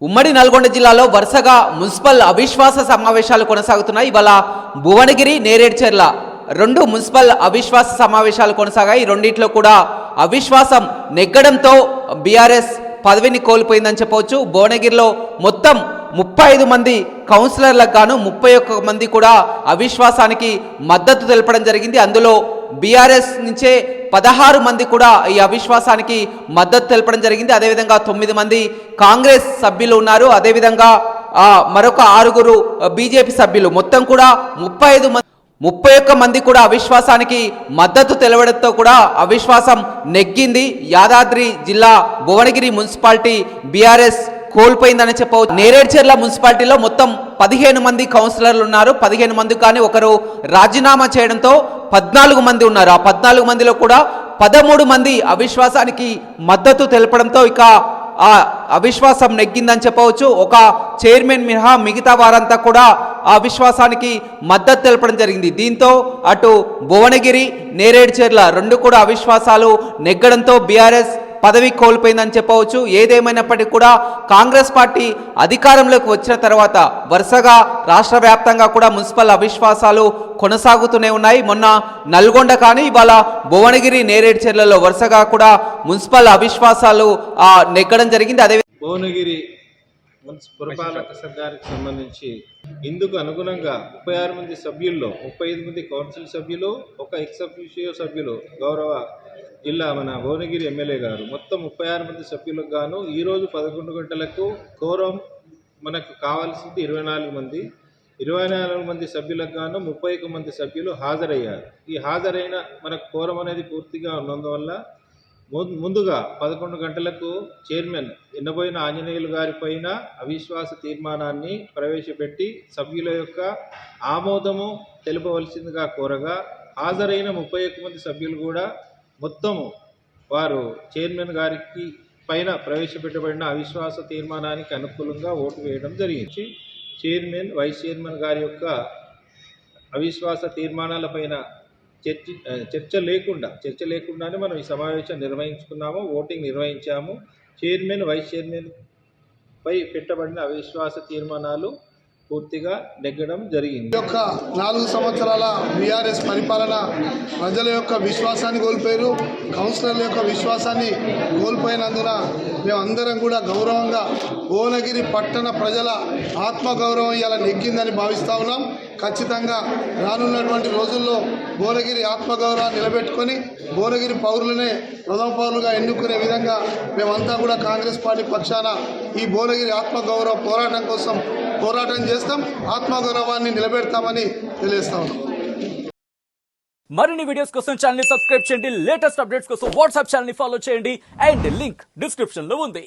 ఉమ్మడి నల్గొండ జిల్లాలో వరుసగా మున్సిపల్ అవిశ్వాస సమావేశాలు కొనసాగుతున్నాయి. ఇవాళ భువనగిరి, నేరేడ్చర్ల రెండు మున్సిపల్ అవిశ్వాస సమావేశాలు కొనసాగాయి. రెండిట్లో కూడా అవిశ్వాసం నెగ్గడంతో బీఆర్ఎస్ పదవిని కోల్పోయిందని చెప్పవచ్చు. భువనగిరిలో మొత్తం 35 మంది కౌన్సిలర్లకు గాను 31 మంది కూడా అవిశ్వాసానికి మద్దతు తెలపడం జరిగింది. అందులో బీఆర్ఎస్ నుంచే 16 మంది కూడా ఈ అవిశ్వాసానికి మద్దతు తెలపడం జరిగింది. అదేవిధంగా 9 మంది కాంగ్రెస్ సభ్యులు ఉన్నారు. అదేవిధంగా మరొక 6 బీజేపీ సభ్యులు, మొత్తం కూడా 31 మంది కూడా అవిశ్వాసానికి మద్దతు తెలవడంతో కూడా అవిశ్వాసం నెగ్గింది. యాదాద్రి జిల్లా భువనగిరి మున్సిపాలిటీ బీఆర్ఎస్ కోల్పోయిందని చెప్పవచ్చు. నేరేడ్చర్ల మున్సిపాలిటీలో మొత్తం 15 మంది కౌన్సిలర్లు ఉన్నారు. 15 మంది కానీ ఒకరు రాజీనామా చేయడంతో 14 మంది ఉన్నారు. ఆ 14 మందిలో కూడా 13 మంది అవిశ్వాసానికి మద్దతు తెలపడంతో ఇక ఆ అవిశ్వాసం నెగ్గిందని చెప్పవచ్చు. ఒక చైర్మన్ మినహా మిగతా వారంతా కూడా ఆ అవిశ్వాసానికి మద్దతు తెలపడం జరిగింది. దీంతో అటు భువనగిరి, నేరేడ్చర్ల రెండు కూడా అవిశ్వాసాలు నెగ్గడంతో బీఆర్ఎస్ పదవి కోల్పోయిందని చెప్పవచ్చు. ఏదేమైనప్పటికీ కూడా కాంగ్రెస్ పార్టీ అధికారంలోకి వచ్చిన తర్వాత వరుసగా రాష్ట్ర వ్యాప్తంగా కూడా మున్సిపల్ అవిశ్వాసాలు కొనసాగుతూనే ఉన్నాయి. మొన్న నల్గొండ కానీ ఇవాళ భువనగిరి, నేరేడ్చర్లలో వరుసగా కూడా మున్సిపల్ అవిశ్వాసాలు నెగ్గడం జరిగింది. అదే భువనగిరి పురపాలక సంఘానికి సంబంధించి ఇందుకు అనుగుణంగా 36 మంది సభ్యుల్లో 35 మంది కౌన్సిల్ సభ్యులు, ఒక ఎక్స్ అఫీషియో సభ్యులు గౌరవ జిల్లా మన భువనగిరి ఎమ్మెల్యే గారు, మొత్తం 36 మంది సభ్యులకు గాను ఈరోజు 11 గంటలకు కోరం మనకు కావాల్సింది 24 మంది. 24 మంది సభ్యులకు గాను 31 మంది సభ్యులు హాజరయ్యారు. ఈ హాజరైన మనకు కోరం అనేది పూర్తిగా ఉన్నందువల్ల ముందుగా 11 గంటలకు చైర్మన్ ఎన్నబోయిన ఆంజనేయులు గారి పైన అవిశ్వాస తీర్మానాన్ని ప్రవేశపెట్టి సభ్యుల యొక్క ఆమోదము తెలుపవలసిందిగా కోరగా, హాజరైన 31 మంది సభ్యులు కూడా మొత్తము వారు చైర్మన్ గారికి పైన ప్రవేశపెట్టబడిన అవిశ్వాస తీర్మానానికి అనుకూలంగా ఓటు వేయడం జరిగింది. చైర్మన్, వైస్ చైర్మన్ గారి యొక్క అవిశ్వాస తీర్మానాలపైన చర్చ లేకుండానే మనం ఈ సమావేశం నిర్వహించుకున్నాము, ఓటింగ్ నిర్వహించాము. చైర్మన్, వైస్ చైర్మన్ పై పెట్టబడిన అవిశ్వాస తీర్మానాలు పూర్తిగా నెగ్గడం జరిగింది. ఈ యొక్క 4 సంవత్సరాల బీఆర్ఎస్ పరిపాలన ప్రజల యొక్క విశ్వాసాన్ని కోల్పోయారు. కౌన్సిలర్ల యొక్క విశ్వాసాన్ని కోల్పోయినందున మేమందరం కూడా గౌరవంగా భువనగిరి పట్టణ ప్రజల ఆత్మగౌరవం ఇలా నెగ్గిందని భావిస్తూ ఉన్నాం. ఖచ్చితంగా రానున్నటువంటి రోజుల్లో భువనగిరి ఆత్మగౌరవాన్ని నిలబెట్టుకొని భువనగిరి పౌరులనే ప్రథమ పౌరులుగా ఎన్నుకునే విధంగా మేమంతా కూడా కాంగ్రెస్ పార్టీ పక్షాన ఈ భువనగిరి ఆత్మగౌరవ పోరాటం కోసం పోరాటం చేస్తాం, ఆత్మగౌరవాన్ని నిలబెడతామని తెలియజేస్తా ఉన్నాం. మరిన్ని వీడియోస్ కోసం ఛానల్ ని సబ్స్క్రైబ్ చేయండి. లేటెస్ట్ అప్డేట్స్ కోసం వాట్సాప్ ఛానల్ ని ఫాలో చేయండి. అండ్ లింక్ డిస్క్రిప్షన్ లో ఉంది.